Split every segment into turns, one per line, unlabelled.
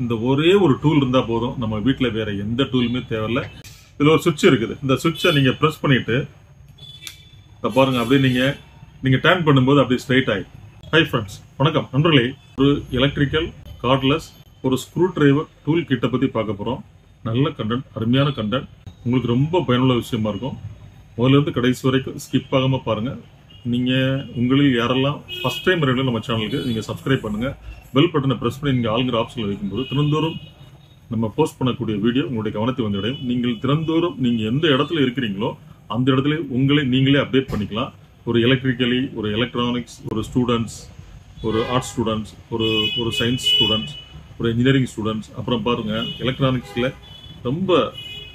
இந்த ஒரே ஒரு டூல் இருந்தா போதும். நம்ம வீட்ல வேற எந்த டூலுமே தேவையில்ல. இதுல ஒரு சுவிட்ச் இருக்குது. இந்த சுவிட்சை நீங்க பிரஸ் பண்ணிட்டு பாருங்க, அப்படியே நீங்க டர்ன் பண்ணும்போது அப்படியே ஸ்ட்ரைட் ஆயிடும். ஹை ஃப்ரெண்ட்ஸ், வணக்கம் நண்பர்களே. ஒரு எலக்ட்ரிக்கல் கார்ட்லெஸ் ஒரு ஸ்க்ரூ டிரைவர் டூல் கிட்ட பத்தி பார்க்க போறோம். நல்ல கண்டென்ட், அருமையான கண்டென்ட், உங்களுக்கு ரொம்ப பயனுள்ள விஷயமா இருக்கும். முதல்ல இருந்து கடைசி வரைக்கும் ஸ்கிப் ஆகாம பாருங்க. நீங்க உங்களில் யாரெல்லாம் ஃபர்ஸ்ட் டைம் வரீங்களோ நம்ம சேனலுக்கு நீங்க சப்ஸ்கிரைப் பண்ணுங்க. பெல் பட்டனை பிரஸ் பண்ணி நீங்க ஆளுங்கிற ஆப்ஷன்ல வைக்கும்போது தினந்தோறும் நம்ம போஸ்ட் பண்ணக்கூடிய வீடியோ உங்களுடைய கவனத்தை வந்தடையும். நீங்கள் தினந்தோறும் நீங்க எந்த இடத்துல இருக்கிறீங்களோ அந்த இடத்துல உங்களை நீங்களே அப்டேட் பண்ணிக்கலாம். ஒரு எலக்ட்ரிக்கலி, ஒரு எலக்ட்ரானிக்ஸ், ஒரு ஸ்டூடெண்ட்ஸ், ஒரு ஆர்ட்ஸ் ஸ்டூடெண்ட்ஸ், ஒரு சயின்ஸ் ஸ்டூடெண்ட்ஸ், ஒரு இன்ஜினியரிங் ஸ்டூடெண்ட்ஸ், அப்புறம் பாருங்க எலக்ட்ரானிக்ஸ்ல ரொம்ப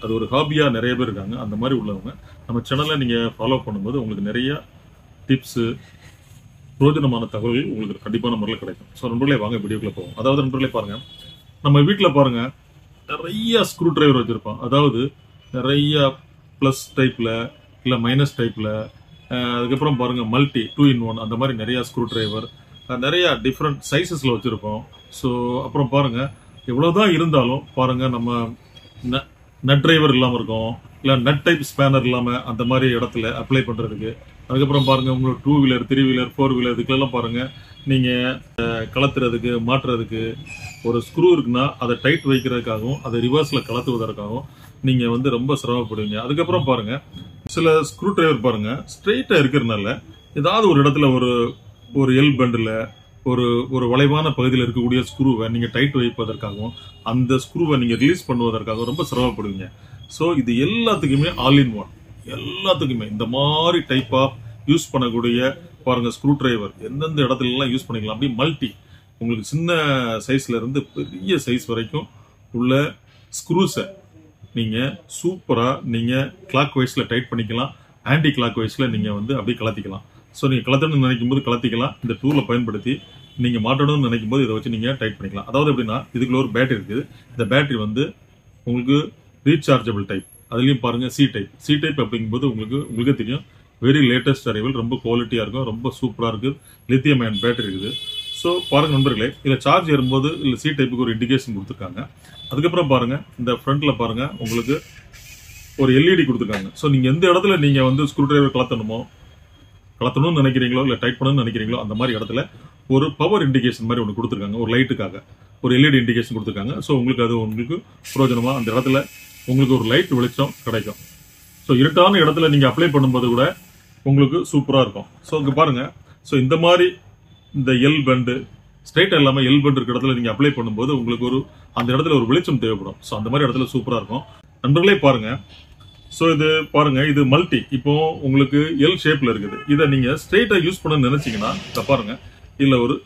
அது ஒரு ஹாபியா நிறைய பேர் இருக்காங்க. அந்த மாதிரி உள்ளவங்க நம்ம சேனலை நீங்க ஃபாலோ பண்ணும்போது உங்களுக்கு நிறைய டிப்ஸு, பிரயோஜனமான தகவல்கள் உங்களுக்கு கண்டிப்பான முறையில் கிடைக்கும். ஸோ நண்பர்களே, வாங்க வீடியோக்குள்ள போவோம். அதாவது நண்பர்களே பாருங்க, நம்ம வீட்டில் பாருங்க நிறைய ஸ்க்ரூ டிரைவர் வச்சிருப்போம். அதாவது நிறைய பிளஸ் டைப்ல இல்லை மைனஸ் டைப்ல, அதுக்கப்புறம் பாருங்க மல்டி 2-in-1 அந்த மாதிரி நிறைய ஸ்க்ரூ டிரைவர் நிறைய டிஃப்ரெண்ட் சைஸஸ்ல வச்சிருப்போம். ஸோ அப்புறம் பாருங்க, எவ்வளவுதான் இருந்தாலும் பாருங்க நம்ம நட் டிரைவர் இல்லாமல் இருக்கும், இல்லை நட் டைப் ஸ்பேனர் இல்லாமல் அந்த மாதிரி இடத்துல அப்ளை பண்ணுறதுக்கு. அதுக்கப்புறம் பாருங்க உங்களுக்கு 2 வீலர் 3 வீலர் 4 வீலர் இதுக்கெல்லாம் பாருங்க நீங்கள் கலத்துறதுக்கு மாற்றுறதுக்கு ஒரு ஸ்க்ரூ இருக்குன்னா அதை டைட் வைக்கிறதுக்காகவும் அதை ரிவர்ஸில் கலத்துவதற்காகவும் நீங்கள் ரொம்ப சிரமப்படுவீங்க. அதுக்கப்புறம் பாருங்க சில ஸ்க்ரூ டிரைவர் பாருங்க ஸ்ட்ரெயிட்டாக இருக்கிறதுனால ஏதாவது ஒரு இடத்துல ஒரு எல் பெண்டில் ஒரு வளைவான பகுதியில் இருக்கக்கூடிய ஸ்க்ரூவை நீங்கள் டைட் வைப்பதற்காகவும் அந்த ஸ்க்ரூவை நீங்கள் ரிலீஸ் பண்ணுவதற்காகவும் ரொம்ப சிரமப்படுவீங்க. ஸோ இது எல்லாத்துக்குமே ஆல் இன் ஒன், எல்லாத்துக்குமே இந்த மாதிரி டைப் ஆஃப் யூஸ் பண்ணக்கூடிய பாருங்க ஸ்க்ரூ டிரைவர் எந்தெந்த இடத்துல எல்லாம் யூஸ் பண்ணிக்கலாம். அப்படி மல்டி உங்களுக்கு சின்ன சைஸ்ல இருந்து பெரிய சைஸ் வரைக்கும் உள்ள ஸ்க்ரூஸை நீங்க சூப்பரா நீங்க கிளாக் வைஸ்ல டைட் பண்ணிக்கலாம், ஆன்டி கிளாக் வைஸ்ல நீங்க அப்படியே கலத்திக்கலாம். ஸோ நீங்க கலத்தணும்னு நினைக்கும் போது கலத்திக்கலாம். இந்த டூலை பயன்படுத்தி நீங்க மாட்டணும்னு நினைக்கும் போது இதை வச்சு நீங்க டைட் பண்ணிக்கலாம். அதாவது எப்படின்னா, இதுக்குள்ள ஒரு பேட்டரி இருக்குது. இந்த பேட்டரி உங்களுக்கு ரீசார்ஜபிள் டைப். அதுலயும் பாருங்க சி டைப் அப்படிங்கும்போது உங்களுக்கு தெரியும், வெரி லேட்டஸ்ட் அரைவல், ரொம்ப குவாலிட்டியா இருக்கும், ரொம்ப சூப்பரா இருக்கு. லித்தியம் அயன் பேட்டரி இருக்குது. ஸோ பாருங்க நண்பர்களே, இதுல சார்ஜ் ஏறும்போது இல்ல சி டைப்புக்கு ஒரு இண்டிகேஷன் கொடுத்துருக்காங்க. அதுக்கப்புறம் பாருங்க இந்த ஃப்ரண்ட்ல பாருங்க உங்களுக்கு ஒரு எல்இடி கொடுத்துருக்காங்க. ஸோ நீங்க எந்த இடத்துல நீங்க ஸ்க்ரூ டிரைவர் கலத்தணும்னு நினைக்கிறீங்களோ இல்ல டைட் பண்ணணும்னு நினைக்கிறீங்களோ அந்த மாதிரி இடத்துல ஒரு பவர் இண்டிகேஷன் மாதிரி ஒன்று கொடுத்துருக்காங்க. ஒரு லைட்டுக்காக ஒரு எல்இடி இண்டிகேஷன் கொடுத்துருக்காங்க. ஸோ உங்களுக்கு பிரயோஜனமா அந்த இடத்துல உங்களுக்கு ஒரு லைட் வெளிச்சம் கிடைக்கும். ஸோ இருட்டான இடத்துல நீங்க அப்ளை பண்ணும்போது கூட உங்களுக்கு சூப்பரா இருக்கும். ஸோ இங்க பாருங்க, ஸோ இந்த மாதிரி இந்த எல் பெண்டு ஸ்ட்ரைட்டா இல்லாம எல் பெண்ட் இருக்கிற இடத்துல நீங்க அப்ளை பண்ணும்போது உங்களுக்கு அந்த இடத்துல ஒரு வெளிச்சம் தேவைப்படும். ஸோ அந்த மாதிரி இடத்துல சூப்பரா இருக்கும். நண்பர்களே பாருங்க, ஸோ இது பாருங்க, இது மல்டி, இப்போ உங்களுக்கு எல் ஷேப்ல இருக்குது. இதை நீங்க ஸ்ட்ரைட்டா யூஸ் பண்ண நினைச்சீங்கன்னா இதை பாருங்க, இதுல ஒரு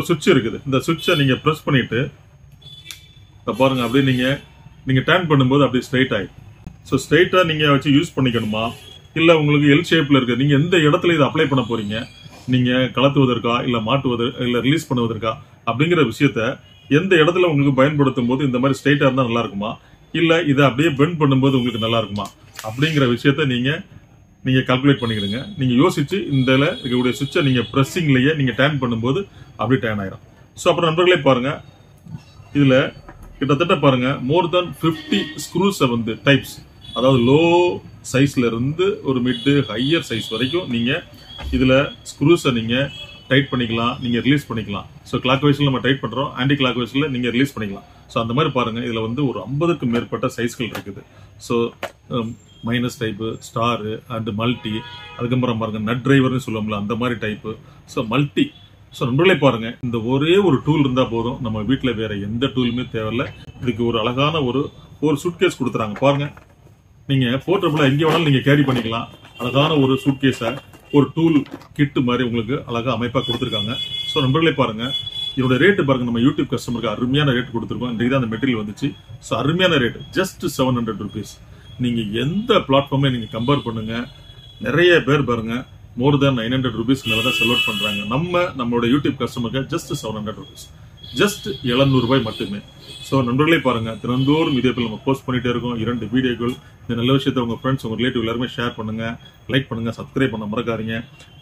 சுவிட்ச் இருக்குது. இந்த சுவிட்சை நீங்க பிரஸ் பண்ணிட்டு பாருங்க, அப்படியே நீங்க டர்ன் பண்ணும்போது அப்படியே ஸ்ட்ரைட் ஆயிடும். ஸோ ஸ்ட்ரைட்டா நீங்க வச்சு யூஸ் பண்ணிக்கணுமா, இல்ல உங்களுக்கு எல் ஷேப்ல இருக்கு, நீங்க எந்த இடத்துல இதை அப்ளை பண்ண போறீங்க, நீங்க கலத்துவதற்கா இல்ல இல்ல ரிலீஸ் பண்ணுவதற்கா அப்படிங்கிற விஷயத்த எந்த இடத்துல உங்களுக்கு பயன்படுத்தும் போது இந்த மாதிரி ஸ்ட்ரைட்டா இருந்தா நல்லா இருக்குமா, இல்ல இதை அப்படியே பெண்ட் பண்ணும்போது உங்களுக்கு நல்லா இருக்குமா அப்படிங்கிற விஷயத்த நீங்க கால்குலேட் பண்ணிக்கிடுங்க. நீங்க யோசிச்சு இந்த இருக்கக்கூடிய சுவிட்சை நீங்க பிரஸ்ஸிங்லயே நீங்க டர்ன் பண்ணும்போது அப்படியே டர்ன் ஆயிடும். ஸோ அப்புறம் நண்பர்களே பாருங்க, இதுல கிட்டத்தட்ட பாருங்க மோர் தென் 50 ஸ்க்ரூஸ் டைப்ஸ், அதாவது லோ சைஸ்ல இருந்து ஒரு மிட் ஹையர் சைஸ் வரைக்கும் நீங்க இதுல ஸ்க்ரூஸை நீங்க டைட் பண்ணிக்கலாம், நீங்க ரிலீஸ் பண்ணிக்கலாம். ஸோ கிளாக் வைஸ்ல நம்ம டைட் பண்றோம், ஆன்டி கிளாக் வைஸ்ல நீங்க ரிலீஸ் பண்ணிக்கலாம். ஸோ அந்த மாதிரி பாருங்க, இதுல ஒரு 50க்கும் மேற்பட்ட சைஸ்கள் இருக்குது. So minus type, star and multi, அதுக்கப்புறம் பாருங்க நட் டிரைவர்னு சொல்லுவோம்ல அந்த மாதிரி டைப்பு. So multi. ஸோ நண்பர்களே பாருங்க, இந்த ஒரே ஒரு டூல் இருந்தா போதும். நம்ம வீட்டில் வேற எந்த டூலுமே தேவையில்ல. இதுக்கு ஒரு அழகான ஒரு சூட்கேஸ் கொடுத்துறாங்க பாருங்க. நீங்க போர்ட்டபிளா எங்கே வேணாலும் நீங்க கேரி பண்ணிக்கலாம். அழகான ஒரு சூட்கேஸை ஒரு டூல் கிட்டு மாதிரி உங்களுக்கு அழகா அமைப்பா கொடுத்துருக்காங்க. ஸோ நண்பர்களே பாருங்க, இதோட ரேட்டு பாருங்க, நம்ம யூடியூப் கஸ்டமருக்கு அருமையான ரேட் கொடுத்துருக்கோம். இன்றைக்கு தான் அந்த மெட்டீரியல் வந்துச்சு. ஸோ அருமையான ரேட், ஜஸ்ட் 700 rupees. நீங்க எந்த பிளாட்ஃபார்மே நீங்க கம்பேர் பண்ணுங்க, நிறைய பேர் பாருங்க மோர் தேன் 900 rupees மேல தான் செல் அவுட் பண்றாங்க. நம்மளோட யூடியூப் கஸ்டமருக்கு ஜஸ்ட் 700 rupees, ஜஸ்ட் 700 ரூபாய் மட்டுமே. ஸோ நண்பர்களே பாருங்க, தினந்தோறும் இதே போல் நம்ம போஸ்ட் பண்ணிட்டே இருக்கோம் 2 வீடியோக்கள். இந்த நல்ல விஷயத்தை உங்க ஃப்ரெண்ட்ஸ், உங்க ரிலேட்டிவ் எல்லாருமே ஷேர் பண்ணுங்க, லைக் பண்ணுங்க, சப்ஸ்கிரைப் பண்ண மறக்காதீங்க.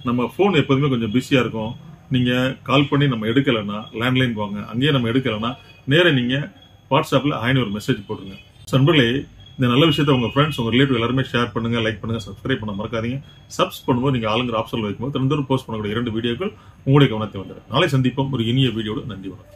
நம்ம ஃபோன் எப்போதுமே கொஞ்சம் பிஸியா இருக்கும். நீங்கள் கால் பண்ணி நம்ம எடுக்கலைன்னா லேண்ட்லைன் வாங்க, அங்கேயே நம்ம எடுக்கலைன்னா நேராக நீங்கள் வாட்ஸ்அப்பில் ஹாய்னு ஒரு மெசேஜ் போடுங்க. நண்பர்களே, இந்த நல்ல விஷயத்தை உங்கள் ஃப்ரெண்ட்ஸ், உங்கள் ரிலேட்டிவ் எல்லாருமே ஷேர் பண்ணுங்கள், லைக் பண்ணுங்கள், சப்ஸ்கிரைப் பண்ண மறக்காதீங்க. சப்ஸ் பண்ணும்போது நீங்கள் ஆளுங்கிற ஆப்ஷனில் வைக்கும்போது தினந்தோறும் போஸ்ட் பண்ணக்கூடிய 2 வீடியோக்கள் உங்களுடைய கவனத்தை வந்துடும். நாளை சந்திப்போம் ஒரு இனிய வீடியோடு. நன்றி, வணக்கம்.